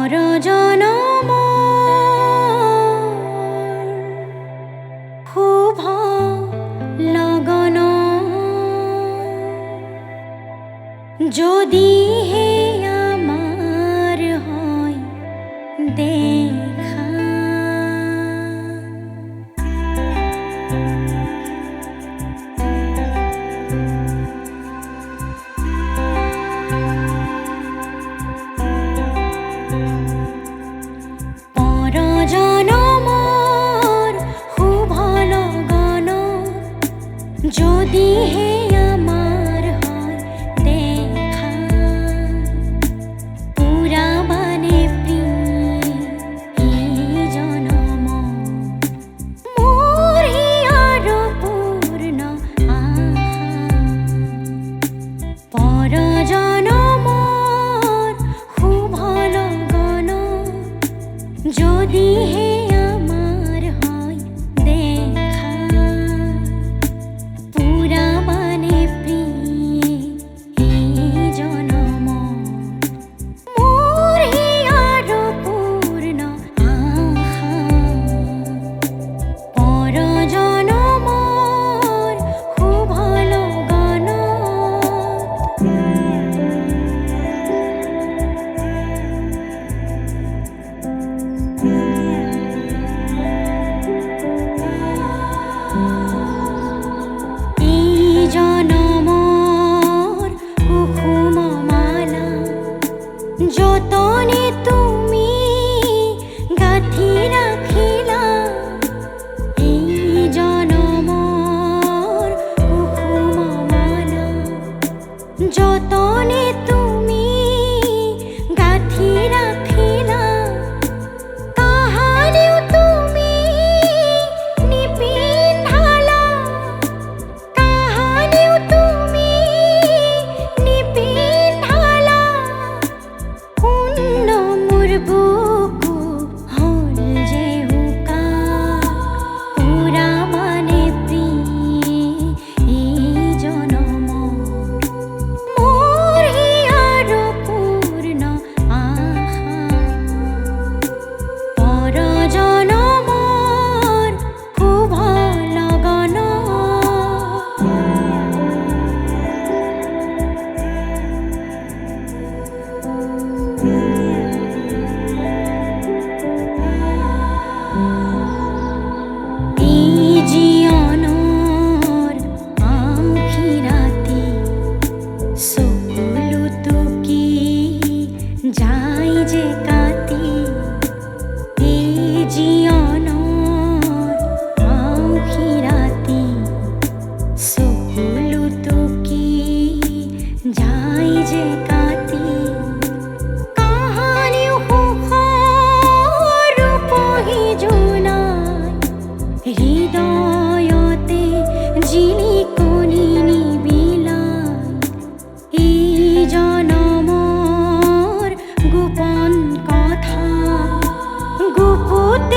জনম শুভ লগন যদি হে আমার হয় দেখা যদি হে আমার হয় দেখা পুরা মানে এই জনম মোর হিয়ার পূর্ণ পর জনম শুভ লগন যদি হে আমার হয় দেখা পুরা মানে এই জনম মোর হিয়ার পূর্ণ পর জনম শুভ লগন জনমর কুকুম মালা যতনে তুমি গাঁথি রাখিলা এই জনমর কুকুম মালা যতনে তুমি গাঁথি রাখিলা কাহানিও তুমি নিপিন্ধালা কাহানিও তুমি নিপিন্ধালা শূন্য মোর বুকু হল যে হুকা পুরা মানে এই জনম মোর হিয়ার পূর্ণ পর জনমর শুভ লগন এই জীয়নৰ আঁখি ৰাতি চকুলো টুকি যায় যে কাটি এই জীয়নৰ আঁখি ৰাতি চকুলো টুকি যায় যে কাটি কাহানিও সুখৰ ৰূপহী জোনাই হৃদয়তে জিলিকনি নিবিলাই এই জনমৰ গোপন কথা গুপুত